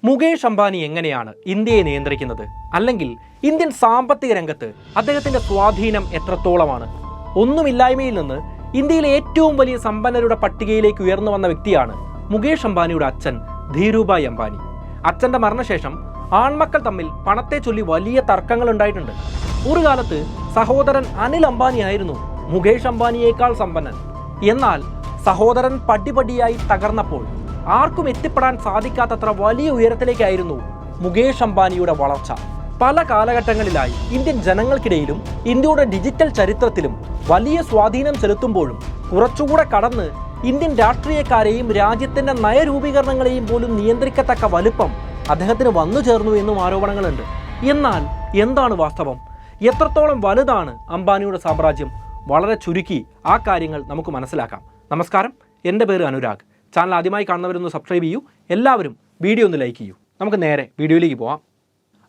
മുകേഷ് അംബാനി എങ്ങനെയാണ് ഇന്ത്യയെ നിയന്ത്രിക്കുന്നത്? അല്ലെങ്കിൽ ഇന്ത്യൻ സാമ്പത്തിക രംഗത്ത് അദ്ദേഹത്തിന്റെ സ്വാധീനം എത്രത്തോളമാണ്? ഒന്നുമില്ലായ്മയിൽ നിന്ന് ഇന്ത്യയിലെ ഏറ്റവും വലിയ സമ്പന്നരുടെ പട്ടികയിലേക്ക് ഉയർന്നു വന്ന വ്യക്തിയാണ് മുകേഷ് അംബാനിയുടെ അച്ഛൻ ധീരുഭായ് അംബാനി. അച്ഛന്റെ മരണശേഷം ആൺമക്കൾ തമ്മിൽ പണത്തെ ചൊല്ലി വലിയ തർക്കങ്ങൾ ഉണ്ടായിട്ടുണ്ട്. ഒരു കാലത്ത് സഹോദരൻ അനിൽ അംബാനി ആയിരുന്നു മുകേഷ് അംബാനിയേക്കാൾ സമ്പന്നൻ. എന്നാൽ സഹോദരൻ പടിപടിയായി തകർന്നപ്പോൾ ആർക്കും എത്തിപ്പെടാൻ സാധിക്കാത്തത്ര വലിയ ഉയരത്തിലേക്കായിരുന്നു മുകേഷ് അംബാനിയുടെ വളർച്ച. പല കാലഘട്ടങ്ങളിലായി ഇന്ത്യൻ ജനങ്ങൾക്കിടയിലും ഇന്ത്യയുടെ ഡിജിറ്റൽ ചരിത്രത്തിലും വലിയ സ്വാധീനം ചെലുത്തുമ്പോഴും കുറച്ചുകൂടെ കടന്ന് ഇന്ത്യൻ രാഷ്ട്രീയക്കാരെയും രാജ്യത്തിന്റെ നയരൂപീകരണങ്ങളെയും പോലും നിയന്ത്രിക്കത്തക്ക വലുപ്പം അദ്ദേഹത്തിന് വന്നു ചേർന്നു എന്നും ആരോപണങ്ങളുണ്ട്. എന്നാൽ എന്താണ് വാസ്തവം? എത്രത്തോളം വലുതാണ് അംബാനിയുടെ സാമ്രാജ്യം? വളരെ ചുരുക്കി ആ കാര്യങ്ങൾ നമുക്ക് മനസ്സിലാക്കാം. നമസ്കാരം, എൻ്റെ പേര് അനുരാഗ്. ചാനൽ ആദ്യമായി കാണുന്നവരൊന്ന് സബ്സ്ക്രൈബ് ചെയ്യൂ. എല്ലാവരും വീഡിയോ ഒന്ന് ലൈക്ക് ചെയ്യൂ. നമുക്ക് നേരെ വീഡിയോയിലേക്ക് പോവാം.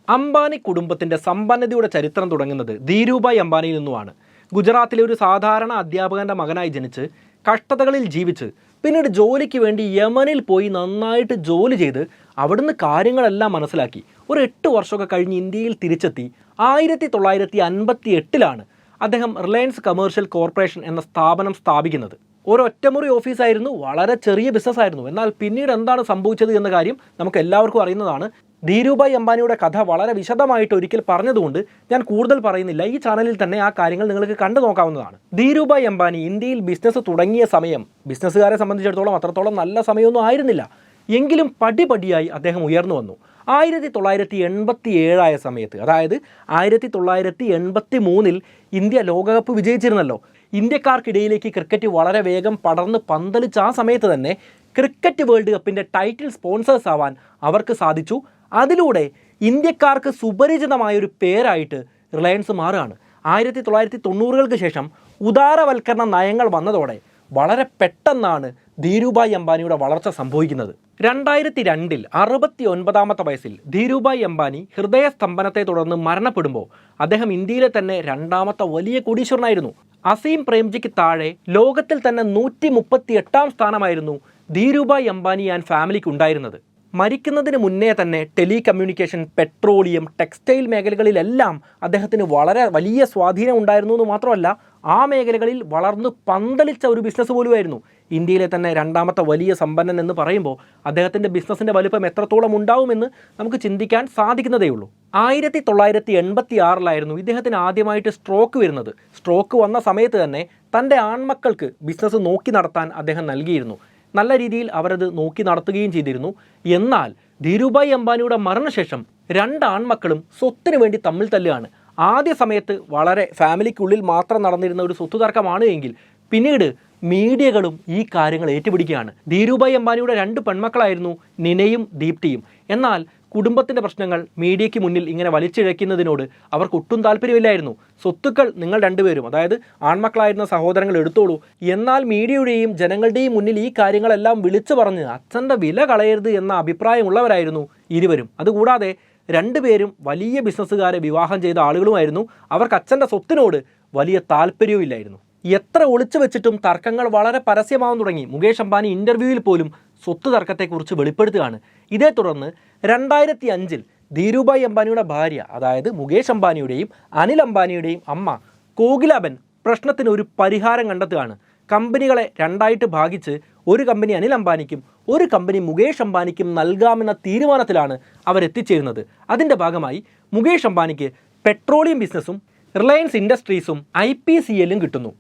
അംബാനി കുടുംബത്തിൻ്റെ സമ്പന്നതയുടെ ചരിത്രം തുടങ്ങുന്നത് ധീരുഭായ് അംബാനിയിൽ നിന്നുമാണ്. ഗുജറാത്തിലെ ഒരു സാധാരണ അധ്യാപകൻ്റെ മകനായി ജനിച്ച് കഷ്ടതകളിൽ ജീവിച്ച് പിന്നീട് ജോലിക്ക് വേണ്ടി യമനിൽ പോയി നന്നായിട്ട് ജോലി ചെയ്ത് അവിടുന്ന് കാര്യങ്ങളെല്ലാം മനസ്സിലാക്കി ഒരു 8 വർഷമൊക്കെ കഴിഞ്ഞ് ഇന്ത്യയിൽ തിരിച്ചെത്തി 1958 അദ്ദേഹം റിലയൻസ് കമേഴ്ഷ്യൽ കോർപ്പറേഷൻ എന്ന സ്ഥാപനം സ്ഥാപിക്കുന്നത്. ഒരൊറ്റമുറി ഓഫീസായിരുന്നു, വളരെ ചെറിയ ബിസിനസ്സായിരുന്നു. എന്നാൽ പിന്നീട് എന്താണ് സംഭവിച്ചത് എന്ന കാര്യം നമുക്ക് എല്ലാവർക്കും അറിയുന്നതാണ്. ധീരുഭായ് അംബാനിയുടെ കഥ വളരെ വിശദമായിട്ട് ഒരിക്കൽ പറഞ്ഞതുകൊണ്ട് ഞാൻ കൂടുതൽ പറയുന്നില്ല. ഈ ചാനലിൽ തന്നെ ആ കാര്യങ്ങൾ നിങ്ങൾക്ക് കണ്ടു നോക്കാവുന്നതാണ്. ധീരുഭായ് അംബാനി ഇന്ത്യയിൽ ബിസിനസ് തുടങ്ങിയ സമയം ബിസിനസ്സുകാരെ സംബന്ധിച്ചിടത്തോളം അത്രത്തോളം നല്ല സമയമൊന്നും ആയിരുന്നില്ല. എങ്കിലും പടിപടിയായി അദ്ദേഹം ഉയർന്നു വന്നു. 1987 സമയത്ത്, അതായത് 1983 ഇന്ത്യ ലോകകപ്പ് വിജയിച്ചിരുന്നല്ലോ. ഇന്ത്യക്കാർക്കിടയിലേക്ക് ക്രിക്കറ്റ് വളരെ വേഗം പടർന്ന് പന്തലിച്ച ആ സമയത്ത് തന്നെ ക്രിക്കറ്റ് വേൾഡ് കപ്പിൻ്റെ ടൈറ്റിൽ സ്പോൺസേഴ്സ് ആവാൻ അവർക്ക് സാധിച്ചു. അതിലൂടെ ഇന്ത്യക്കാർക്ക് സുപരിചിതമായൊരു പേരായിട്ട് റിലയൻസ് മാറുകയാണ്. 1990-കൾക്ക് ശേഷം ഉദാരവൽക്കരണ നയങ്ങൾ വന്നതോടെ വളരെ പെട്ടെന്നാണ് ധീരുഭായ് അംബാനിയുടെ വളർച്ച സംഭവിക്കുന്നത്. 2002 69-ാമത്തെ വയസ്സിൽ ധീരുഭായ് അംബാനി ഹൃദയസ്തംഭനത്തെ തുടർന്ന് മരണപ്പെടുമ്പോൾ അദ്ദേഹം ഇന്ത്യയിലെ തന്നെ 2ാമത്തെ വലിയ കോടീശ്വരനായിരുന്നു. അസീം പ്രേംജിക്ക് താഴെ ലോകത്തിൽ തന്നെ 138-ാം സ്ഥാനമായിരുന്നു ധീരുഭായ് അംബാനി ആൻഡ് ഫാമിലിക്ക് ഉണ്ടായിരുന്നത്. മരിക്കുന്നതിന് മുന്നേ തന്നെ ടെലികമ്മ്യൂണിക്കേഷൻ, പെട്രോളിയം, ടെക്സ്റ്റൈൽ മേഖലകളിലെല്ലാം അദ്ദേഹത്തിന് വളരെ വലിയ സ്വാധീനം ഉണ്ടായിരുന്നു എന്ന് മാത്രമല്ല, ആ മേഖലകളിൽ വളർന്ന് പന്തലിച്ച ഒരു ബിസിനസ് പോലുമായിരുന്നു. ഇന്ത്യയിലെ തന്നെ 2ാമത്തെ വലിയ സമ്പന്നൻ എന്ന് പറയുമ്പോൾ അദ്ദേഹത്തിൻ്റെ ബിസിനസ്സിൻ്റെ വലുപ്പം എത്രത്തോളം ഉണ്ടാവുമെന്ന് നമുക്ക് ചിന്തിക്കാൻ സാധിക്കുന്നതേ ഉള്ളൂ. 1986 ഇദ്ദേഹത്തിന് ആദ്യമായിട്ട് സ്ട്രോക്ക് വരുന്നത്. സ്ട്രോക്ക് വന്ന സമയത്ത് തന്നെ തൻ്റെ ആൺമക്കൾക്ക് ബിസിനസ് നോക്കി നടത്താൻ അദ്ദേഹം നൽകിയിരുന്നു. നല്ല രീതിയിൽ അവരത് നോക്കി നടത്തുകയും ചെയ്തിരുന്നു. എന്നാൽ ധീരുഭായ് അംബാനിയുടെ മരണശേഷം 2 ആൺമക്കളും സ്വത്തിന് വേണ്ടി തമ്മിൽ തല്ലുകയാണ്. ആദ്യ സമയത്ത് വളരെ ഫാമിലിക്കുള്ളിൽ മാത്രം നടന്നിരുന്ന ഒരു സ്വത്ത് തർക്കമാണ് എങ്കിൽ പിന്നീട് മീഡിയകളും ഈ കാര്യങ്ങൾ ഏറ്റുപിടിക്കുകയാണ്. ധീരുഭായ് അംബാനിയുടെ 2 പെൺമക്കളായിരുന്നു നിനയും ദീപ്തിയും. എന്നാൽ കുടുംബത്തിൻ്റെ പ്രശ്നങ്ങൾ മീഡിയയ്ക്ക് മുന്നിൽ ഇങ്ങനെ വലിച്ചിഴയ്ക്കുന്നതിനോട് അവർക്ക് ഒട്ടും താല്പര്യമില്ലായിരുന്നു. സ്വത്തുക്കൾ നിങ്ങൾ 2 പേരും, അതായത് ആൺമക്കളായിരുന്ന സഹോദരങ്ങൾ എടുത്തോളൂ, എന്നാൽ മീഡിയയുടെയും ജനങ്ങളുടെയും മുന്നിൽ ഈ കാര്യങ്ങളെല്ലാം വിളിച്ചു പറഞ്ഞ് അച്ഛൻ്റെ വില കളയരുത് എന്ന അഭിപ്രായമുള്ളവരായിരുന്നു ഇരുവരും. അതുകൂടാതെ 2 പേരും വലിയ ബിസിനസ്സുകാരെ വിവാഹം ചെയ്ത ആളുകളുമായിരുന്നു. അവർക്ക് അച്ഛൻ്റെ സ്വത്തിനോട് വലിയ താല്പര്യവും ഇല്ലായിരുന്നു. എത്ര ഒളിച്ചു വെച്ചിട്ടും തർക്കങ്ങൾ വളരെ പരസ്യമാവാൻ തുടങ്ങി. മുകേഷ് അംബാനി ഇൻ്റർവ്യൂവിൽ പോലും സ്വത്ത് തർക്കത്തെക്കുറിച്ച് വെളിപ്പെടുത്തുകയാണ്. ഇതേ തുടർന്ന് 2005 ധീരുഭായ് അംബാനിയുടെ ഭാര്യ, അതായത് മുകേഷ് അംബാനിയുടെയും അനിൽ അംബാനിയുടെയും അമ്മ കോകിലാബെൻ പ്രശ്നത്തിന് ഒരു പരിഹാരം കണ്ടെത്തുകയാണ്. കമ്പനികളെ 2ആയിട്ട് ഭാഗിച്ച് ഒരു കമ്പനി അനിൽ അംബാനിക്കും ഒരു കമ്പനി മുകേഷ് അംബാനിക്കും നൽകാമെന്ന തീരുമാനത്തിലാണ് അവരെത്തിച്ചേരുന്നത്. അതിൻ്റെ ഭാഗമായി മുകേഷ് അംബാനിക്ക് പെട്രോളിയം ബിസിനസ്സും റിലയൻസ് ഇൻഡസ്ട്രീസും IPCLും കിട്ടുന്നു.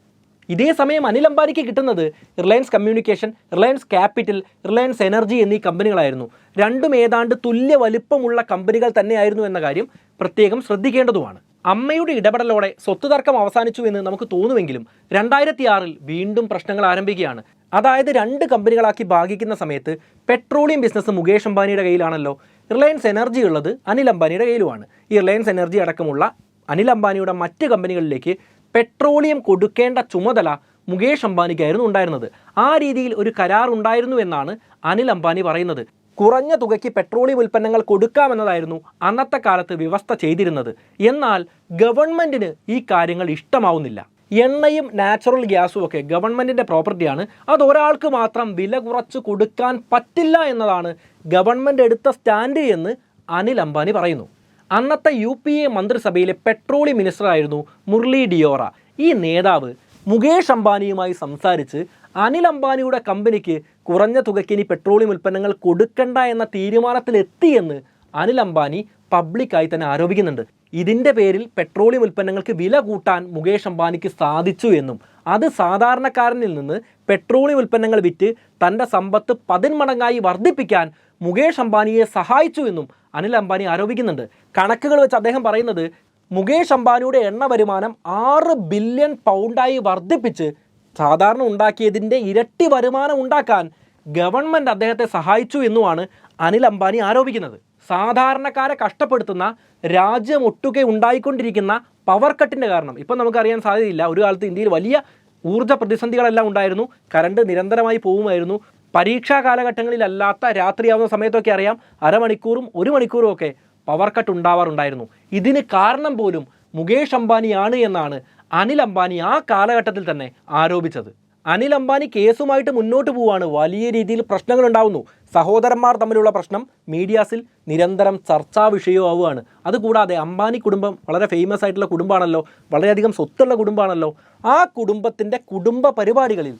ഇതേ സമയം അനിൽ അംബാനിക്ക് കിട്ടുന്നത് Reliance communication, Reliance capital, Reliance energy എന്നീ കമ്പനികളായിരുന്നു. രണ്ടും ഏതാണ്ട് തുല്യ വലിപ്പമുള്ള കമ്പനികൾ തന്നെയായിരുന്നു എന്ന കാര്യം പ്രത്യേകം ശ്രദ്ധിക്കേണ്ടതുമാണ്. അമ്മയുടെ ഇടപെടലോടെ സ്വത്ത് തർക്കം അവസാനിച്ചു എന്ന് നമുക്ക് തോന്നുമെങ്കിലും 2006 വീണ്ടും പ്രശ്നങ്ങൾ ആരംഭിക്കുകയാണ്. അതായത് 2 കമ്പനികളാക്കി ഭാഗിക്കുന്ന സമയത്ത് പെട്രോളിയം ബിസിനസ് മുകേഷ് അംബാനിയുടെ കയ്യിലാണല്ലോ, റിലയൻസ് എനർജി ഉള്ളത് അനിൽ അംബാനിയുടെ കയ്യിലുമാണ്. ഈ റിലയൻസ് എനർജി അടക്കമുള്ള അനിൽ അംബാനിയുടെ മറ്റ് കമ്പനികളിലേക്ക് പെട്രോളിയം കൊടുക്കേണ്ട ചുമതല മുകേഷ് അംബാനിക്കായിരുന്നു ഉണ്ടായിരുന്നത്. ആ രീതിയിൽ ഒരു കരാർ ഉണ്ടായിരുന്നു എന്നാണ് അനിൽ അംബാനി പറയുന്നത്. കുറഞ്ഞ തുകയ്ക്ക് പെട്രോളിയം ഉൽപ്പന്നങ്ങൾ കൊടുക്കാമെന്നതായിരുന്നു അന്നത്തെ കാലത്ത് വ്യവസ്ഥ ചെയ്തിരുന്നത്. എന്നാൽ ഗവൺമെൻറ്റിന് ഈ കാര്യങ്ങൾ ഇഷ്ടമാവുന്നില്ല. എണ്ണയും നാച്ചുറൽ ഗ്യാസും ഒക്കെ ഗവൺമെൻറ്റിൻ്റെ പ്രോപ്പർട്ടിയാണ്. അതൊരാൾക്ക് മാത്രം വില കുറച്ച് കൊടുക്കാൻ പറ്റില്ല എന്നതാണ് ഗവൺമെൻറ് എടുത്ത സ്റ്റാൻഡ് എന്ന് അനിൽ അംബാനി പറയുന്നു. അന്നത്തെ UPA മന്ത്രിസഭയിലെ പെട്രോളിയം മിനിസ്റ്ററായിരുന്നു മുരളി ഡിയോറ. ഈ നേതാവ് മുകേഷ് അംബാനിയുമായി സംസാരിച്ച് അനിൽ അംബാനിയുടെ കമ്പനിക്ക് കുറഞ്ഞ തുകയ്ക്ക് ഇനി പെട്രോളിയം ഉൽപ്പന്നങ്ങൾ കൊടുക്കണ്ട എന്ന തീരുമാനത്തിലെത്തിയെന്ന് അനിൽ അംബാനി പബ്ലിക്കായി തന്നെ ആരോപിക്കുന്നുണ്ട്. ഇതിൻ്റെ പേരിൽ പെട്രോളിയം ഉൽപ്പന്നങ്ങൾക്ക് വില കൂട്ടാൻ മുകേഷ് അംബാനിക്ക് സാധിച്ചു എന്നും അത് സാധാരണക്കാരനിൽ നിന്ന് പെട്രോളിയം ഉൽപ്പന്നങ്ങൾ വിറ്റ് തൻ്റെ സമ്പത്ത് 10 മടങ്ങായി വർദ്ധിപ്പിക്കാൻ മുകേഷ് അംബാനിയെ സഹായിച്ചു എന്നും അനിൽ അംബാനി ആരോപിക്കുന്നുണ്ട്. കണക്കുകൾ വെച്ച് അദ്ദേഹം പറയുന്നത് മുകേഷ് അംബാനിയുടെ എണ്ണ വരുമാനം 6 ബില്യൺ പൗണ്ടായി വർദ്ധിപ്പിച്ച് സാധാരണ ഉണ്ടാക്കിയതിൻ്റെ ഇരട്ടി വരുമാനം ഉണ്ടാക്കാൻ ഗവൺമെൻറ് അദ്ദേഹത്തെ സഹായിച്ചു എന്നുമാണ് അനിൽ അംബാനി ആരോപിക്കുന്നത്. സാധാരണക്കാരെ കഷ്ടപ്പെടുത്തുന്ന രാജ്യമൊട്ടുക്കെ ഉണ്ടായിക്കൊണ്ടിരിക്കുന്ന പവർ കട്ടിൻ്റെ കാരണം ഇപ്പം നമുക്കറിയാൻ സാധ്യതയില്ല. ഒരു കാലത്ത് ഇന്ത്യയിൽ വലിയ ഊർജ്ജ പ്രതിസന്ധികളെല്ലാം ഉണ്ടായിരുന്നു. കറണ്ട് നിരന്തരമായി പോവുമായിരുന്നു. പരീക്ഷാ കാലഘട്ടങ്ങളിലല്ലാത്ത രാത്രിയാവുന്ന സമയത്തൊക്കെ അറിയാം അരമണിക്കൂറും 1 മണിക്കൂറും ഒക്കെ പവർ കട്ട് ഉണ്ടാവാറുണ്ടായിരുന്നു. ഇതിന് കാരണം പോലും മുകേഷ് അംബാനിയാണ് എന്നാണ് അനിൽ അംബാനി ആ കാലഘട്ടത്തിൽ തന്നെ ആരോപിച്ചത്. അനിൽ അംബാനി കേസുമായിട്ട് മുന്നോട്ട് പോവുകയാണ്. വലിയ രീതിയിൽ പ്രശ്നങ്ങൾ ഉണ്ടാവുന്നു. സഹോദരന്മാർ തമ്മിലുള്ള പ്രശ്നം മീഡിയാസിൽ നിരന്തരം ചർച്ചാ വിഷയമാവുകയാണ്. അതുകൂടാതെ അംബാനി കുടുംബം വളരെ ഫേമസ് ആയിട്ടുള്ള കുടുംബമാണല്ലോ, വളരെയധികം സ്വത്തുള്ള കുടുംബമാണല്ലോ. ആ കുടുംബത്തിൻ്റെ കുടുംബ പരിപാടികളിൽ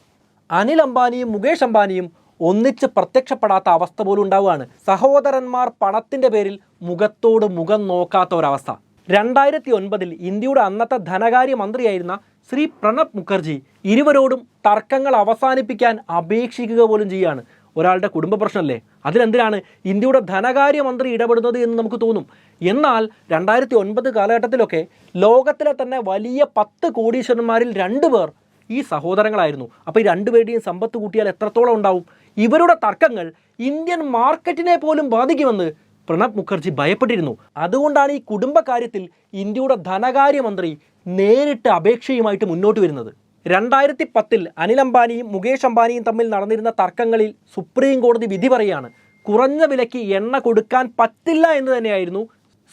അനിൽ അംബാനിയും മുകേഷ് അംബാനിയും ഒന്നിച്ച് പ്രത്യക്ഷപ്പെടാത്ത അവസ്ഥ പോലും ഉണ്ടാവുകയാണ്. സഹോദരന്മാർ പണത്തിൻ്റെ പേരിൽ മുഖത്തോട് മുഖം നോക്കാത്ത ഒരവസ്ഥ. 2009 ഇന്ത്യയുടെ അന്നത്തെ ധനകാര്യ മന്ത്രിയായിരുന്ന ശ്രീ പ്രണബ് മുഖർജി ഇരുവരോടും തർക്കങ്ങൾ അവസാനിപ്പിക്കാൻ അപേക്ഷിക്കുക പോലും ചെയ്യുകയാണ്. ഒരാളുടെ കുടുംബ പ്രശ്നമല്ലേ, അതിലെന്തിനാണ് ഇന്ത്യയുടെ ധനകാര്യ മന്ത്രി ഇടപെടുന്നത് എന്ന് നമുക്ക് തോന്നും. എന്നാൽ 2009 കാലഘട്ടത്തിലൊക്കെ ലോകത്തിലെ തന്നെ വലിയ 10 കോടീശ്വരന്മാരിൽ 2 പേർ ഈ സഹോദരങ്ങളായിരുന്നു. അപ്പോൾ ഈ 2 പേരുടെയും സമ്പത്ത് കൂട്ടിയാൽ എത്രത്തോളം ഉണ്ടാവും? ഇവരുടെ തർക്കങ്ങൾ ഇന്ത്യൻ മാർക്കറ്റിനെ പോലും ബാധിക്കുമെന്ന് പ്രണബ് മുഖർജി ഭയപ്പെട്ടിരുന്നു. അതുകൊണ്ടാണ് ഈ കുടുംബകാര്യത്തിൽ ഇന്ത്യയുടെ ധനകാര്യമന്ത്രി നേരിട്ട് അപേക്ഷയുമായിട്ട് മുന്നോട്ട് വരുന്നത്. 2010 അനിൽ അംബാനിയും മുകേഷ് അംബാനിയും തമ്മിൽ നടന്നിരുന്ന തർക്കങ്ങളിൽ സുപ്രീം കോടതി വിധി പറയുകയാണ്. കുറഞ്ഞ വിലയ്ക്ക് എണ്ണ കൊടുക്കാൻ പറ്റില്ല എന്ന് തന്നെയായിരുന്നു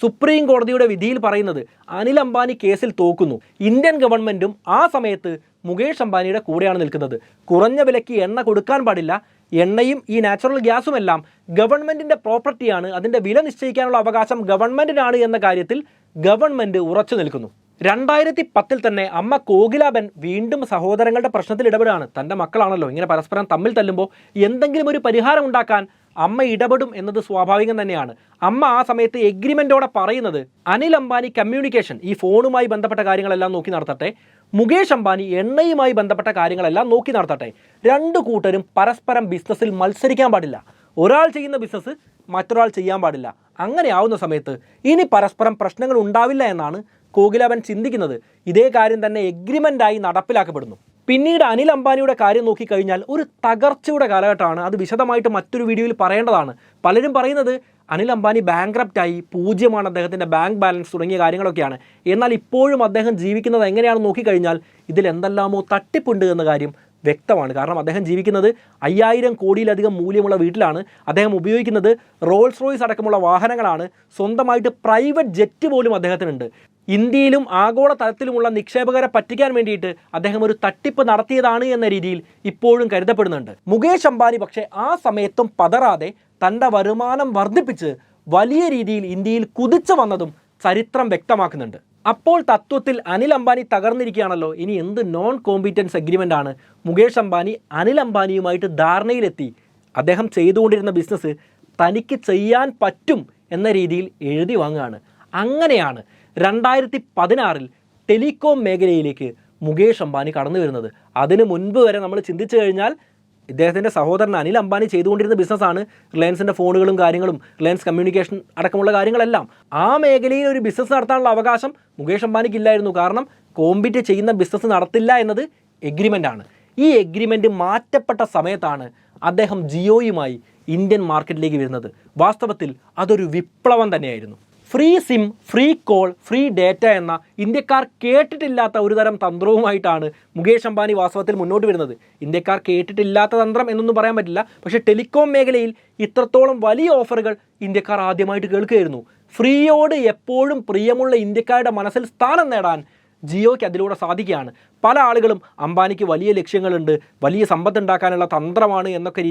സുപ്രീം കോടതിയുടെ വിധിയിൽ പറയുന്നത്. അനിൽ അംബാനി കേസിൽ തോക്കുന്നു. ഇന്ത്യൻ ഗവൺമെൻറ്റും ആ സമയത്ത് മുകേഷ് അംബാനിയുടെ കൂടെയാണ് നിൽക്കുന്നത്. കുറഞ്ഞ വിലയ്ക്ക് എണ്ണ കൊടുക്കാൻ പാടില്ല, എണ്ണയും ഈ നാച്ചുറൽ ഗ്യാസുമെല്ലാം ഗവൺമെൻറ്റിൻ്റെ പ്രോപ്പർട്ടിയാണ്, അതിൻ്റെ വില നിശ്ചയിക്കാനുള്ള അവകാശം ഗവൺമെൻറ്റിനാണ് എന്ന കാര്യത്തിൽ ഗവൺമെൻറ് ഉറച്ചു നിൽക്കുന്നു. 2010 തന്നെ അമ്മ കോകിലാബെൻ വീണ്ടും സഹോദരങ്ങളുടെ പ്രശ്നത്തിൽ ഇടപെടുകയാണ്. തൻ്റെ മക്കളാണല്ലോ, ഇങ്ങനെ പരസ്പരം തമ്മിൽ തല്ലുമ്പോൾ എന്തെങ്കിലും ഒരു പരിഹാരം ഉണ്ടാക്കാൻ അമ്മ ഇടപെടും എന്നത് സ്വാഭാവികം തന്നെയാണ്. അമ്മ ആ സമയത്ത് എഗ്രിമെൻറ്റോടെ പറയുന്നത് അനിൽ അംബാനി കമ്മ്യൂണിക്കേഷൻ, ഈ ഫോണുമായി ബന്ധപ്പെട്ട കാര്യങ്ങളെല്ലാം നോക്കി നടത്തട്ടെ, മുകേഷ് അംബാനി എണ്ണയുമായി ബന്ധപ്പെട്ട കാര്യങ്ങളെല്ലാം നോക്കി നടത്തട്ടെ. 2 കൂട്ടരും പരസ്പരം ബിസിനസ്സിൽ മത്സരിക്കാൻ പാടില്ല. ഒരാൾ ചെയ്യുന്ന ബിസിനസ് മറ്റൊരാൾ ചെയ്യാൻ പാടില്ല. അങ്ങനെ ആവുന്ന സമയത്ത് ഇനി പരസ്പരം പ്രശ്നങ്ങൾ ഉണ്ടാവില്ല എന്നാണ് കോകിലാബൻ ചിന്തിക്കുന്നത്. ഇതേ കാര്യം തന്നെ എഗ്രിമെൻ്റായി നടപ്പിലാക്കപ്പെടുന്നു. പിന്നീട് അനിൽ അംബാനിയുടെ കാര്യം നോക്കിക്കഴിഞ്ഞാൽ ഒരു തകർച്ചയുടെ കാലഘട്ടമാണ്. അത് വിശദമായിട്ട് മറ്റൊരു വീഡിയോയിൽ പറയേണ്ടതാണ്. പലരും പറയുന്നത് അനിൽ അംബാനി ബാങ്ക്രപ്റ്റായി, 0 അദ്ദേഹത്തിൻ്റെ ബാങ്ക് ബാലൻസ് തുടങ്ങിയ കാര്യങ്ങളൊക്കെയാണ്. എന്നാൽ ഇപ്പോഴും അദ്ദേഹം ജീവിക്കുന്നത് എങ്ങനെയാണെന്ന് നോക്കിക്കഴിഞ്ഞാൽ ഇതിൽ എന്തെല്ലാമോ തട്ടിപ്പുണ്ട് എന്ന കാര്യം വ്യക്തമാണ്. കാരണം അദ്ദേഹം ജീവിക്കുന്നത് 5000 കോടിയിലധികം മൂല്യമുള്ള വീട്ടിലാണ്. അദ്ദേഹം ഉപയോഗിക്കുന്നത് റോൾസ് റോയ്സ് അടക്കമുള്ള വാഹനങ്ങളാണ്. സ്വന്തമായിട്ട് പ്രൈവറ്റ് ജെറ്റ് പോലും അദ്ദേഹത്തിനുണ്ട്. ഇന്ത്യയിലും ആഗോള തലത്തിലുമുള്ള നിക്ഷേപകരെ പറ്റിക്കാൻ വേണ്ടിയിട്ട് അദ്ദേഹം ഒരു തട്ടിപ്പ് നടത്തിയതാണ് എന്ന രീതിയിൽ ഇപ്പോഴും കരുതപ്പെടുന്നുണ്ട്. മുകേഷ് അംബാനി പക്ഷേ ആ സമയത്തും പതറാതെ തൻ്റെ വരുമാനം വർദ്ധിപ്പിച്ച് വലിയ രീതിയിൽ ഇന്ത്യയിൽ കുതിച്ചു വന്നതും ചരിത്രം വ്യക്തമാക്കുന്നുണ്ട്. അപ്പോൾ തത്വത്തിൽ അനിൽ അംബാനി തകർന്നിരിക്കുകയാണല്ലോ. ഇനി എന്ത് നോൺ കോമ്പീറ്റൻസ് എഗ്രിമെൻ്റ് ആണ്? മുകേഷ് അംബാനി അനിൽ അംബാനിയുമായിട്ട് ധാരണയിലെത്തി അദ്ദേഹം ചെയ്തുകൊണ്ടിരുന്ന ബിസിനസ് തനിക്ക് ചെയ്യാൻ പറ്റും എന്ന രീതിയിൽ എഴുതി വാങ്ങുകയാണ്. അങ്ങനെയാണ് 2016 ടെലികോം മേഖലയിലേക്ക് മുകേഷ് അംബാനി കടന്നു വരുന്നത്. അതിന് മുൻപ് വരെ നമ്മൾ ചിന്തിച്ചു കഴിഞ്ഞാൽ ഇദ്ദേഹത്തിൻ്റെ സഹോദരൻ അനിൽ അംബാനി ചെയ്തുകൊണ്ടിരുന്ന ബിസിനസ്സാണ് റിലയൻസിൻ്റെ ഫോണുകളും കാര്യങ്ങളും, റിലയൻസ് കമ്മ്യൂണിക്കേഷൻ അടക്കമുള്ള കാര്യങ്ങളെല്ലാം. ആ മേഖലയിൽ ഒരു ബിസിനസ് നടത്താനുള്ള അവകാശം മുകേഷ് അംബാനിക്ക് ഇല്ലായിരുന്നു. കാരണം കോമ്പീറ്റ് ചെയ്യുന്ന ബിസിനസ് നടത്തില്ല എന്നത് എഗ്രിമെൻ്റാണ്. ഈ എഗ്രിമെൻ്റ് മാറ്റപ്പെട്ട സമയത്താണ് അദ്ദേഹം ജിയോയുമായി ഇന്ത്യൻ മാർക്കറ്റിലേക്ക് വരുന്നത്. വാസ്തവത്തിൽ അതൊരു വിപ്ലവം തന്നെയായിരുന്നു. Free SIM, free call, free data എന്ന ഇന്ത്യക്കാർ കേട്ടിട്ടില്ലാത്ത ഒരു തരം തന്ത്രവുമായിട്ടാണ് മുകേഷ് അംബാനി വാസ്തവത്തിൽ മുന്നോട്ട് വരുന്നത്. ഇന്ത്യക്കാർ കേട്ടിട്ടില്ലാത്ത തന്ത്രം എന്നൊന്നും പറയാൻ പറ്റില്ല. പക്ഷേ ടെലികോം മേഖലയിൽ ഇത്രത്തോളം വലിയ ഓഫറുകൾ ഇന്ത്യക്കാർ ആദ്യമായിട്ട് കേൾക്കുകയായിരുന്നു. ഫ്രീയോട് എപ്പോഴും പ്രിയമുള്ള ഇന്ത്യക്കാരുടെ മനസ്സിൽ സ്ഥാനം നേടാൻ ജിയോയ്ക്ക് അതിലൂടെ സാധിക്കുകയാണ്. പല ആളുകളും അംബാനിക്ക് വലിയ ലക്ഷ്യങ്ങളുണ്ട്, വലിയ സമ്പത്ത് ഉണ്ടാക്കാനുള്ള തന്ത്രമാണ് എന്നൊക്കെ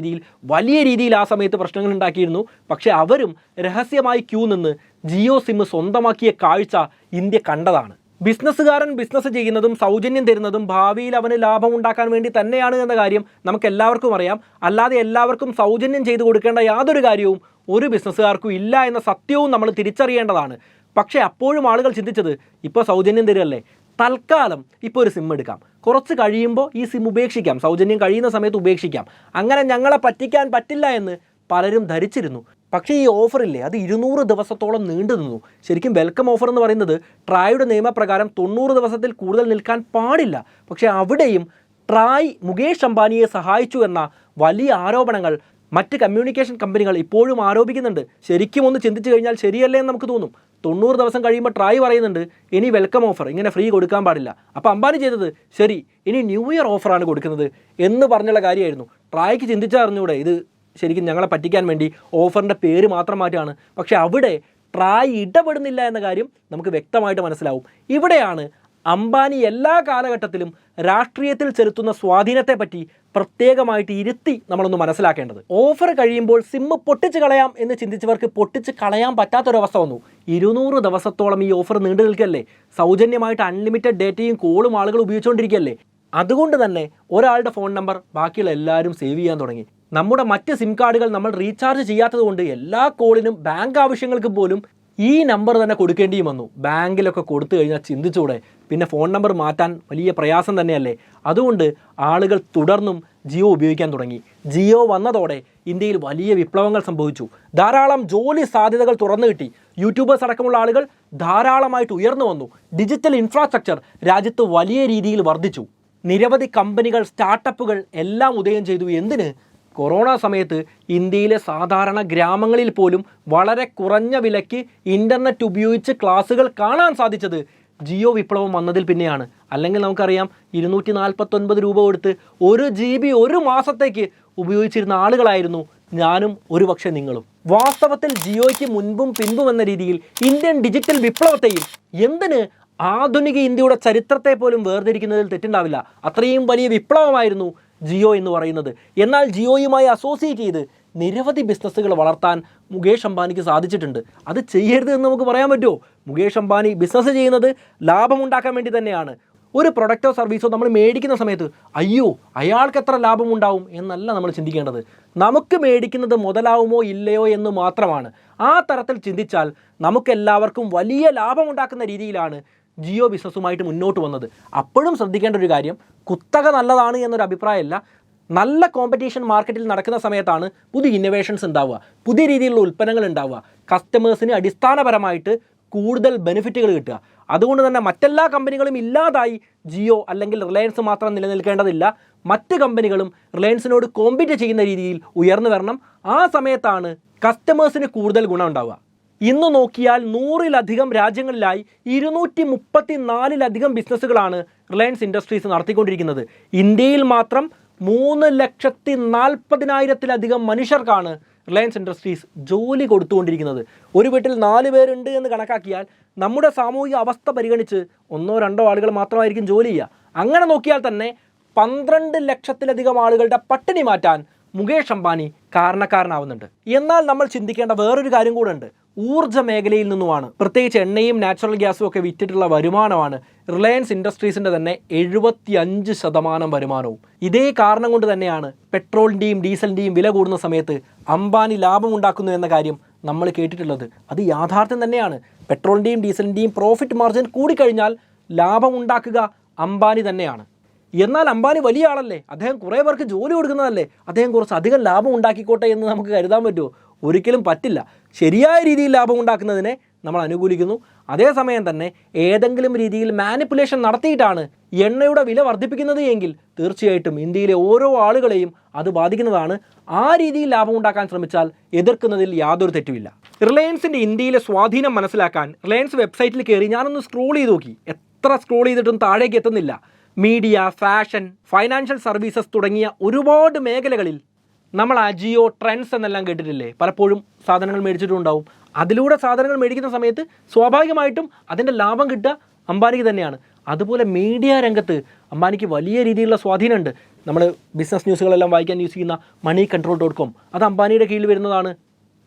വലിയ രീതിയിൽ ആ സമയത്ത് പ്രശ്നങ്ങൾ ഉണ്ടാക്കിയിരുന്നു. പക്ഷേ അവരും രഹസ്യമായി ക്യൂ നിന്ന് ജിയോ സിം സ്വന്തമാക്കിയ കാഴ്ച ഇന്ത്യ കണ്ടതാണ്. ബിസിനസ്സുകാരൻ ബിസിനസ് ചെയ്യുന്നതും സൗജന്യം തരുന്നതും ഭാവിയിൽ അവന് ലാഭം ഉണ്ടാക്കാൻ വേണ്ടി തന്നെയാണ് എന്ന കാര്യം നമുക്ക് എല്ലാവർക്കും അറിയാം. അല്ലാതെ എല്ലാവർക്കും സൗജന്യം ചെയ്തു കൊടുക്കേണ്ട യാതൊരു കാര്യവും ഒരു ബിസിനസ്സുകാർക്കും ഇല്ല എന്ന സത്യവും നമ്മൾ തിരിച്ചറിയേണ്ടതാണ്. പക്ഷേ അപ്പോഴും ആളുകൾ ചിന്തിച്ചത് ഇപ്പോൾ സൗജന്യം തരുമല്ലേ, തൽക്കാലം ഇപ്പോൾ ഒരു സിം എടുക്കാം, കുറച്ച് കഴിയുമ്പോൾ ഈ സിം ഉപേക്ഷിക്കാം, സൗജന്യം കഴിയുന്ന സമയത്ത് ഉപേക്ഷിക്കാം, അങ്ങനെ ഞങ്ങളെ പറ്റിക്കാൻ പറ്റില്ല എന്ന് പലരും ധരിച്ചിരുന്നു. പക്ഷേ ഈ ഓഫറില്ലേ അത് 200 ദിവസത്തോളം നീണ്ടു നിന്നു. ശരിക്കും വെൽക്കം ഓഫർ എന്ന് പറയുന്നത് ട്രായുടെ നിയമപ്രകാരം 90 ദിവസത്തിൽ കൂടുതൽ നിൽക്കാൻ പാടില്ല. പക്ഷേ അവിടെയും ട്രായ് മുകേഷ് അംബാനിയെ സഹായിച്ചു എന്ന വലിയ ആരോപണങ്ങൾ മറ്റ് കമ്മ്യൂണിക്കേഷൻ കമ്പനികൾ ഇപ്പോഴും ആരോപിക്കുന്നുണ്ട്. ശരിക്കും ഒന്ന് ചിന്തിച്ചു കഴിഞ്ഞാൽ ശരിയല്ലേ എന്ന് നമുക്ക് തോന്നും. 90 ദിവസം കഴിയുമ്പോൾ ട്രായ് പറയുന്നുണ്ട് ഇനി വെൽക്കം ഓഫർ ഇങ്ങനെ ഫ്രീ കൊടുക്കാൻ പാടില്ല. അപ്പോൾ അംബാനി ചെയ്തത് ശരി ഇനി ന്യൂ ഇയർ ഓഫറാണ് കൊടുക്കുന്നത് എന്ന് പറഞ്ഞുള്ള കാര്യമായിരുന്നു. ട്രായ്ക്ക് ചിന്തിച്ചറിഞ്ഞൂടെ ഇത് ശരിക്കും ഞങ്ങളെ പറ്റിക്കാൻ വേണ്ടി ഓഫറിൻ്റെ പേര് മാത്രം മാറ്റാണ്. പക്ഷേ അവിടെ ട്രായ് ഇടപെടുന്നില്ല എന്ന കാര്യം നമുക്ക് വ്യക്തമായിട്ട് മനസ്സിലാവും. ഇവിടെയാണ് അംബാനി എല്ലാ കാലഘട്ടത്തിലും രാഷ്ട്രീയത്തിൽ ചെലുത്തുന്ന സ്വാധീനത്തെപ്പറ്റി പ്രത്യേകമായിട്ട് ഇരുത്തി നമ്മളൊന്ന് മനസ്സിലാക്കേണ്ടത്. ഓഫർ കഴിയുമ്പോൾ സിം പൊട്ടിച്ച് കളയാം എന്ന് ചിന്തിച്ചവർക്ക് പൊട്ടിച്ച് കളയാൻ പറ്റാത്തൊരവസ്ഥ വന്നു. 200 ദിവസത്തോളം ഈ ഓഫർ നീണ്ടു നിൽക്കല്ലേ, സൗജന്യമായിട്ട് അൺലിമിറ്റഡ് ഡേറ്റയും കോളും ആളുകൾ ഉപയോഗിച്ചുകൊണ്ടിരിക്കുകയല്ലേ. അതുകൊണ്ട് തന്നെ ഒരാളുടെ ഫോൺ നമ്പർ ബാക്കിയുള്ള എല്ലാവരും സേവ് ചെയ്യാൻ തുടങ്ങി. നമ്മുടെ മറ്റ് സിം കാർഡുകൾ നമ്മൾ റീചാർജ് ചെയ്യാത്തത് കൊണ്ട് എല്ലാ കോളിനും ബാങ്ക് ആവശ്യങ്ങൾക്ക് പോലും ഈ നമ്പർ തന്നെ കൊടുക്കേണ്ടിയും വന്നു. ബാങ്കിലൊക്കെ കൊടുത്തു കഴിഞ്ഞാൽ ചിന്തിച്ചൂടെ, പിന്നെ ഫോൺ നമ്പർ മാറ്റാൻ വലിയ പ്രയാസം തന്നെയല്ലേ. അതുകൊണ്ട് ആളുകൾ തുടർന്നും ജിയോ ഉപയോഗിക്കാൻ തുടങ്ങി. ജിയോ വന്നതോടെ ഇന്ത്യയിൽ വലിയ വിപ്ലവങ്ങൾ സംഭവിച്ചു. ധാരാളം ജോലി സാധ്യതകൾ തുറന്നു കിട്ടി. യൂട്യൂബേഴ്സ് അടക്കമുള്ള ആളുകൾ ധാരാളമായിട്ട് ഉയർന്നു വന്നു. ഡിജിറ്റൽ ഇൻഫ്രാസ്ട്രക്ചർ രാജ്യത്ത് വലിയ രീതിയിൽ വർദ്ധിച്ചു. നിരവധി കമ്പനികൾ, സ്റ്റാർട്ടപ്പുകൾ എല്ലാം ഉദയം ചെയ്തു. എന്തിന്? കൊറോണ സമയത്ത് ഇന്ത്യയിലെ സാധാരണ ഗ്രാമങ്ങളിൽ പോലും വളരെ കുറഞ്ഞ വിലയ്ക്ക് ഇൻ്റർനെറ്റ് ഉപയോഗിച്ച് ക്ലാസ്സുകൾ കാണാൻ സാധിച്ചത് ജിയോ വിപ്ലവം വന്നതിൽ പിന്നെയാണ്. അല്ലെങ്കിൽ നമുക്കറിയാം 249 രൂപ കൊടുത്ത് 1 GB ഒരു മാസത്തേക്ക് ഉപയോഗിച്ചിരുന്ന ആളുകളായിരുന്നു ഞാനും ഒരുപക്ഷെ നിങ്ങളും. വാസ്തവത്തിൽ ജിയോയ്ക്ക് മുൻപും പിൻപും എന്ന രീതിയിൽ ഇന്ത്യൻ ഡിജിറ്റൽ വിപ്ലവത്തെയും എന്തിന് ആധുനിക ഇന്ത്യയുടെ ചരിത്രത്തെ പോലും വേർതിരിക്കുന്നതിൽ തെറ്റുണ്ടാവില്ല. അത്രയും വലിയ വിപ്ലവമായിരുന്നു ജിയോ എന്ന് പറയുന്നത്. എന്നാൽ ജിയോയുമായി അസോസിയേറ്റ് ചെയ്ത് നിരവധി ബിസിനസ്സുകൾ വളർത്താൻ മുകേഷ് അംബാനിക്ക് സാധിച്ചിട്ടുണ്ട്. അത് ചെയ്യരുത് എന്ന് നമുക്ക് പറയാൻ പറ്റുമോ? മുകേഷ് അംബാനി ബിസിനസ് ചെയ്യുന്നത് ലാഭമുണ്ടാക്കാൻ വേണ്ടി തന്നെയാണ്. ഒരു പ്രൊഡക്റ്റോ സർവീസോ നമ്മൾ മേടിക്കുന്ന സമയത്ത് അയ്യോ അയാൾക്ക് എത്ര ലാഭമുണ്ടാവും എന്നല്ല നമ്മൾ ചിന്തിക്കേണ്ടത്. നമുക്ക് മേടിക്കുന്നത് മുതലാവുമോ ഇല്ലയോ എന്ന് മാത്രമാണ്. ആ തരത്തിൽ ചിന്തിച്ചാൽ നമുക്കെല്ലാവർക്കും വലിയ ലാഭമുണ്ടാക്കുന്ന രീതിയിലാണ് ജിയോ ബിസിനസ്സുമായിട്ട് മുന്നോട്ട് വന്നത്. അപ്പോഴും ശ്രദ്ധിക്കേണ്ട ഒരു കാര്യം, കുത്തക നല്ലതാണ് എന്നൊരു അഭിപ്രായമല്ല. നല്ല കോമ്പറ്റീഷൻ മാർക്കറ്റിൽ നടക്കുന്ന സമയത്താണ് പുതിയ ഇന്നോവേഷൻസ് ഉണ്ടാവുക, പുതിയ രീതിയിലുള്ള ഉൽപ്പന്നങ്ങൾ ഉണ്ടാവുക, കസ്റ്റമേഴ്സിന് അടിസ്ഥാനപരമായിട്ട് കൂടുതൽ ബെനിഫിറ്റുകൾ കിട്ടുക. അതുകൊണ്ട് തന്നെ മറ്റെല്ലാ കമ്പനികളും ഇല്ലാതായി ജിയോ അല്ലെങ്കിൽ റിലയൻസ് മാത്രം നിലനിൽക്കേണ്ടതില്ല. മറ്റ് കമ്പനികളും റിലയൻസിനോട് കോമ്പീറ്റ് ചെയ്യുന്ന രീതിയിൽ ഉയർന്നു വരണം. ആ സമയത്താണ് കസ്റ്റമേഴ്സിന് കൂടുതൽ ഗുണം ഉണ്ടാവുക. ഇന്ന് നോക്കിയാൽ 100-ലധികം രാജ്യങ്ങളിലായി 234-ലധികം ബിസിനസ്സുകളാണ് റിലയൻസ് ഇൻഡസ്ട്രീസ് നടത്തിക്കൊണ്ടിരിക്കുന്നത്. ഇന്ത്യയിൽ മാത്രം 3,40,000-ലധികം മനുഷ്യർക്കാണ് റിലയൻസ് ഇൻഡസ്ട്രീസ് ജോലി കൊടുത്തുകൊണ്ടിരിക്കുന്നത്. ഒരു വീട്ടിൽ 4 പേരുണ്ട് എന്ന് കണക്കാക്കിയാൽ നമ്മുടെ സാമൂഹിക അവസ്ഥ പരിഗണിച്ച് 1-2 ആളുകൾ മാത്രമായിരിക്കും ജോലി ചെയ്യുക. അങ്ങനെ നോക്കിയാൽ തന്നെ 12 ലക്ഷത്തിലധികം ആളുകളുടെ പട്ടിണി മാറ്റാൻ മുകേഷ് അംബാനി കാരണക്കാരനാവുന്നുണ്ട്. എന്നാൽ നമ്മൾ ചിന്തിക്കേണ്ട വേറൊരു കാര്യം കൂടെ ഉണ്ട്. ഊർജ്ജ മേഖലയിൽ നിന്നുമാണ്, പ്രത്യേകിച്ച് എണ്ണയും നാച്ചുറൽ ഗ്യാസും ഒക്കെ വിറ്റിട്ടുള്ള വരുമാനമാണ് റിലയൻസ് ഇൻഡസ്ട്രീസിൻ്റെ തന്നെ 75% വരുമാനവും. ഇതേ കാരണം കൊണ്ട് തന്നെയാണ് പെട്രോളിൻ്റെയും ഡീസലിൻ്റെയും വില കൂടുന്ന സമയത്ത് അംബാനി ലാഭമുണ്ടാക്കുന്നു എന്ന കാര്യം നമ്മൾ കേട്ടിട്ടുള്ളത്. അത് യാഥാർത്ഥ്യം തന്നെയാണ്. പെട്രോളിൻ്റെയും ഡീസലിൻ്റെയും പ്രോഫിറ്റ് മാർജിൻ കൂടിക്കഴിഞ്ഞാൽ ലാഭമുണ്ടാക്കുക അംബാനി തന്നെയാണ്. എന്നാൽ അംബാനി വലിയ ആളല്ലേ, അദ്ദേഹം കുറേ പേർക്ക് ജോലി കൊടുക്കുന്നതല്ലേ, അദ്ദേഹം കുറച്ച് അധികം ലാഭം ഉണ്ടാക്കിക്കോട്ടെ എന്ന് നമുക്ക് കരുതാൻ പറ്റുമോ? ഒരിക്കലും പറ്റില്ല. ശരിയായ രീതിയിൽ ലാഭം ഉണ്ടാക്കുന്നതിനെ നമ്മൾ അനുകൂലിക്കുന്നു. അതേസമയം തന്നെ ഏതെങ്കിലും രീതിയിൽ മാനിപ്പുലേഷൻ നടത്തിയിട്ടാണ് എണ്ണയുടെ വില വർദ്ധിപ്പിക്കുന്നത് എങ്കിൽ തീർച്ചയായിട്ടും ഇന്ത്യയിലെ ഓരോ ആളുകളെയും അത് ബാധിക്കുന്നതാണ്. ആ രീതിയിൽ ലാഭം ഉണ്ടാക്കാൻ ശ്രമിച്ചാൽ എതിർക്കുന്നതിൽ യാതൊരു തെറ്റുമില്ല. റിലയൻസിൻ്റെ ഇന്ത്യയിലെ സ്വാധീനം മനസ്സിലാക്കാൻ റിലയൻസ് വെബ്സൈറ്റിൽ കയറി ഞാനൊന്ന് സ്ക്രോൾ ചെയ്ത് നോക്കി. എത്ര സ്ക്രോൾ ചെയ്തിട്ടും താഴേക്ക് എത്തുന്നില്ല. മീഡിയ, ഫാഷൻ, ഫൈനാൻഷ്യൽ സർവീസസ് തുടങ്ങിയ ഒരുപാട് മേഖലകളിൽ നമ്മൾ അജിയോ, ട്രെൻഡ്സ് എന്നെല്ലാം കേട്ടിട്ടില്ലേ? പലപ്പോഴും സാധനങ്ങൾ മേടിച്ചിട്ടുണ്ടാവും. അതിലൂടെ സാധനങ്ങൾ മേടിക്കുന്ന സമയത്ത് സ്വാഭാവികമായിട്ടും അതിൻ്റെ ലാഭം കിട്ടുക അംബാനിക്ക് തന്നെയാണ്. അതുപോലെ മീഡിയ രംഗത്ത് അംബാനിക്ക് വലിയ രീതിയിലുള്ള സ്വാധീനമുണ്ട്. നമ്മൾ ബിസിനസ് ന്യൂസുകളെല്ലാം വായിക്കാൻ യൂസ് ചെയ്യുന്ന moneycontrol.com അത് അംബാനിയുടെ കീഴിൽ വരുന്നതാണ്.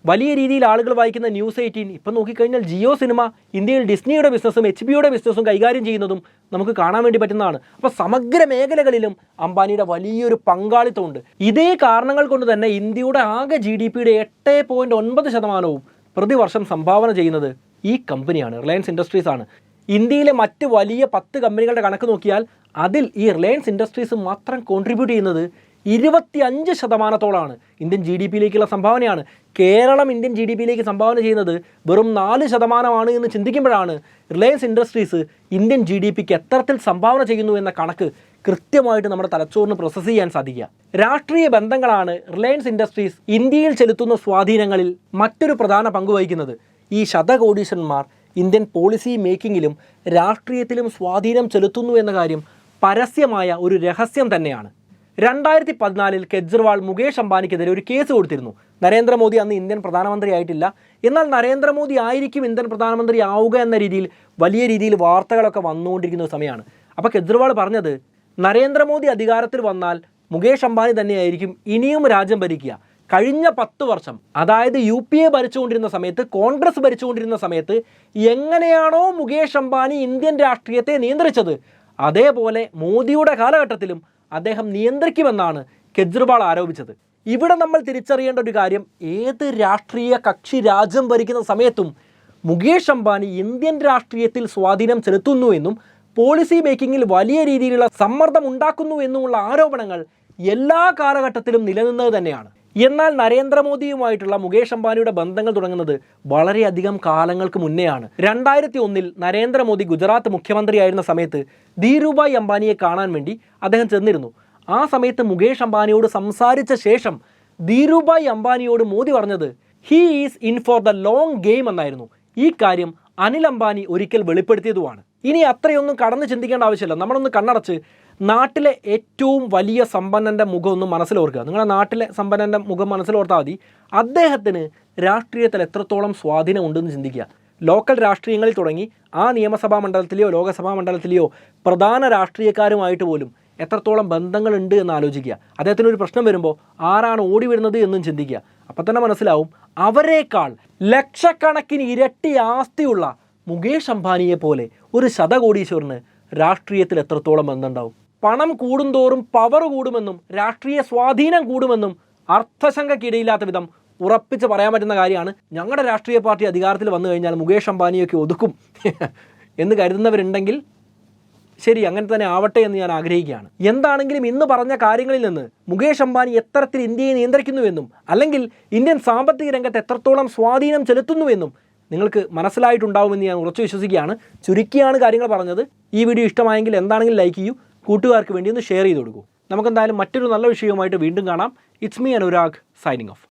വലിയ രീതിയിൽ ആളുകൾ വായിക്കുന്ന ന്യൂസ് 18 ഇപ്പം നോക്കിക്കഴിഞ്ഞാൽ ജിയോ സിനിമ ഇന്ത്യയിൽ ഡിസ്നിയുടെ ബിസിനസ്സും HBO ബിസിനസ്സും കൈകാര്യം ചെയ്യുന്നതും നമുക്ക് കാണാൻ വേണ്ടി പറ്റുന്നതാണ്. അപ്പോൾ സമഗ്ര മേഖലകളിലും അംബാനിയുടെ വലിയൊരു പങ്കാളിത്തമുണ്ട്. ഇതേ കാരണങ്ങൾ കൊണ്ട് തന്നെ ഇന്ത്യയുടെ ആകെ GDPയുടെ 8.9% പ്രതിവർഷം സംഭാവന ചെയ്യുന്നത് ഈ കമ്പനിയാണ്, റിലയൻസ് ഇൻഡസ്ട്രീസ് ആണ്. ഇന്ത്യയിലെ മറ്റ് വലിയ 10 കമ്പനികളുടെ കണക്ക് നോക്കിയാൽ അതിൽ ഈ റിലയൻസ് ഇൻഡസ്ട്രീസ് മാത്രം കോൺട്രിബ്യൂട്ട് ചെയ്യുന്നത് 25%-ഓളമാണ് ഇന്ത്യൻ GDPയിലേക്കുള്ള സംഭാവനയാണ്. കേരളം ഇന്ത്യൻ GDPയിലേക്ക് സംഭാവന ചെയ്യുന്നത് വെറും 4% എന്ന് ചിന്തിക്കുമ്പോഴാണ് റിലയൻസ് ഇൻഡസ്ട്രീസ് ഇന്ത്യൻ GDPക്ക് എത്തരത്തിൽ സംഭാവന ചെയ്യുന്നു എന്ന കണക്ക് കൃത്യമായിട്ട് നമ്മുടെ തലച്ചോറിന് പ്രോസസ്സ് ചെയ്യാൻ സാധിക്കുക. രാഷ്ട്രീയ ബന്ധങ്ങളാണ് റിലയൻസ് ഇൻഡസ്ട്രീസ് ഇന്ത്യയിൽ ചെലുത്തുന്ന സ്വാധീനങ്ങളിൽ മറ്റൊരു പ്രധാന പങ്ക് വഹിക്കുന്നത്. ഈ ശതകോടീശ്വരന്മാർ ഇന്ത്യൻ പോളിസി മേക്കിങ്ങിലും രാഷ്ട്രീയത്തിലും സ്വാധീനം ചെലുത്തുന്നു എന്ന കാര്യം പരസ്യമായ ഒരു രഹസ്യം തന്നെയാണ്. 2014 കെജ്രിവാൾ മുകേഷ് അംബാനിക്കെതിരെ ഒരു കേസ് കൊടുത്തിരുന്നു. നരേന്ദ്രമോദി അന്ന് ഇന്ത്യൻ പ്രധാനമന്ത്രി ആയിട്ടില്ല. എന്നാൽ നരേന്ദ്രമോദി ആയിരിക്കും ഇന്ത്യൻ പ്രധാനമന്ത്രി ആവുക എന്ന രീതിയിൽ വലിയ രീതിയിൽ വാർത്തകളൊക്കെ വന്നുകൊണ്ടിരിക്കുന്ന സമയമാണ്. അപ്പോൾ കെജ്രിവാൾ പറഞ്ഞത് നരേന്ദ്രമോദി അധികാരത്തിൽ വന്നാൽ മുകേഷ് അംബാനി തന്നെയായിരിക്കും ഇനിയും രാജ്യം ഭരിക്കുക. കഴിഞ്ഞ 10 വർഷം, അതായത് UPA ഭരിച്ചുകൊണ്ടിരുന്ന സമയത്ത്, കോൺഗ്രസ് ഭരിച്ചുകൊണ്ടിരുന്ന സമയത്ത് എങ്ങനെയാണോ മുകേഷ് അംബാനി ഇന്ത്യൻ രാഷ്ട്രീയത്തെ നിയന്ത്രിച്ചത്, അതേപോലെ മോദിയുടെ കാലഘട്ടത്തിലും അദ്ദേഹം നിയന്ത്രിക്കുമെന്നാണ് കെജ്രിവാൾ ആരോപിച്ചത്. ഇവിടെ നമ്മൾ തിരിച്ചറിയേണ്ട ഒരു കാര്യം, ഏത് രാഷ്ട്രീയ കക്ഷി രാജ്യം ഭരിക്കുന്ന സമയത്തും മുകേഷ് അംബാനി ഇന്ത്യൻ രാഷ്ട്രീയത്തിൽ സ്വാധീനം ചെലുത്തുന്നു എന്നും പോളിസി മേക്കിങ്ങിൽ വലിയ രീതിയിലുള്ള സമ്മർദ്ദം ഉണ്ടാക്കുന്നു എന്നുമുള്ള ആരോപണങ്ങൾ എല്ലാ കാലഘട്ടത്തിലും നിലനിന്നത് തന്നെയാണ്. എന്നാൽ നരേന്ദ്രമോദിയുമായിട്ടുള്ള മുകേഷ് അംബാനിയുടെ ബന്ധങ്ങൾ തുടങ്ങുന്നത് വളരെയധികം കാലങ്ങൾക്ക് മുന്നെയാണ്. 2001 നരേന്ദ്രമോദി ഗുജറാത്ത് മുഖ്യമന്ത്രിയായിരുന്ന സമയത്ത് ധീരുഭായ് അംബാനിയെ കാണാൻ വേണ്ടി അദ്ദേഹം ചെന്നിരുന്നു. ആ സമയത്ത് മുകേഷ് അംബാനിയോട് സംസാരിച്ച ശേഷം ധീരുഭായ് അംബാനിയോട് മോദി പറഞ്ഞത് he is in for the long game എന്നായിരുന്നു. ഈ കാര്യം അനിൽ അംബാനി ഒരിക്കൽ വെളിപ്പെടുത്തിയതുമാണ്. ഇനി അത്രയൊന്നും കടന്ന് ചിന്തിക്കേണ്ട ആവശ്യമില്ല. നമ്മളൊന്ന് കണ്ണടച്ച് നാട്ടിലെ ഏറ്റവും വലിയ സമ്പന്നൻ്റെ മുഖം ഒന്ന് മനസ്സിലോർക്കുക. നിങ്ങളുടെ നാട്ടിലെ സമ്പന്നൻ്റെ മുഖം മനസ്സിലോർത്താൽ മതി. അദ്ദേഹത്തിന് രാഷ്ട്രീയത്തിൽ എത്രത്തോളം സ്വാധീനം ഉണ്ടെന്ന് ചിന്തിക്കുക. ലോക്കൽ രാഷ്ട്രീയങ്ങളിൽ തുടങ്ങി ആ നിയമസഭാ മണ്ഡലത്തിലെയോ ലോകസഭാ മണ്ഡലത്തിലെയോ പ്രധാന രാഷ്ട്രീയക്കാരുമായിട്ട് പോലും എത്രത്തോളം ബന്ധങ്ങളുണ്ട് എന്ന് ആലോചിക്കുക. അദ്ദേഹത്തിനൊരു പ്രശ്നം വരുമ്പോൾ ആരാണ് ഓടി വരുന്നത് എന്നും ചിന്തിക്കുക. അപ്പം തന്നെ മനസ്സിലാവും അവരേക്കാൾ ലക്ഷക്കണക്കിന് ഇരട്ടി ആസ്തിയുള്ള മുകേഷ് അംബാനിയെ പോലെ ഒരു ശതകോടീശ്വരന് രാഷ്ട്രീയത്തിൽ എത്രത്തോളം ബന്ധമുണ്ടാവും. പണം കൂടുന്തോറും പവർ കൂടുമെന്നും രാഷ്ട്രീയ സ്വാധീനം കൂടുമെന്നും അർത്ഥശങ്കയ്ക്കിടയില്ലാത്ത വിധം ഉറപ്പിച്ച് പറയാൻ പറ്റുന്ന കാര്യമാണ്. ഞങ്ങളുടെ രാഷ്ട്രീയ പാർട്ടി അധികാരത്തിൽ വന്നു കഴിഞ്ഞാൽ മുകേഷ് അംബാനിയൊക്കെ ഒതുക്കും എന്ന് കരുതുന്നവരുണ്ടെങ്കിൽ ശരി, അങ്ങനെ തന്നെ ആവട്ടെ എന്ന് ഞാൻ ആഗ്രഹിക്കുകയാണ്. എന്താണെങ്കിലും ഇന്ന് പറഞ്ഞ കാര്യങ്ങളിൽ നിന്ന് മുകേഷ് അംബാനി എത്തരത്തിൽ ഇന്ത്യയെ നിയന്ത്രിക്കുന്നുവെന്നും അല്ലെങ്കിൽ ഇന്ത്യൻ സാമ്പത്തിക രംഗത്ത് എത്രത്തോളം സ്വാധീനം ചെലുത്തുന്നുവെന്നും നിങ്ങൾക്ക് മനസ്സിലായിട്ടുണ്ടാവുമെന്ന് ഞാൻ ഉറച്ചു വിശ്വസിക്കുകയാണ്. ചുരുക്കിയാണ് കാര്യങ്ങൾ പറഞ്ഞത്. ഈ വീഡിയോ ഇഷ്ടമായെങ്കിൽ എന്താണെങ്കിലും ലൈക്ക് ചെയ്യൂ, കൂട്ടുകാർക്ക് വേണ്ടി ഒന്ന് ഷെയർ ചെയ്ത് കൊടുക്കൂ. നമുക്കെന്തായാലും മറ്റൊരു നല്ല വിഷയവുമായിട്ട് വീണ്ടും കാണാം. It's me Anurag signing off.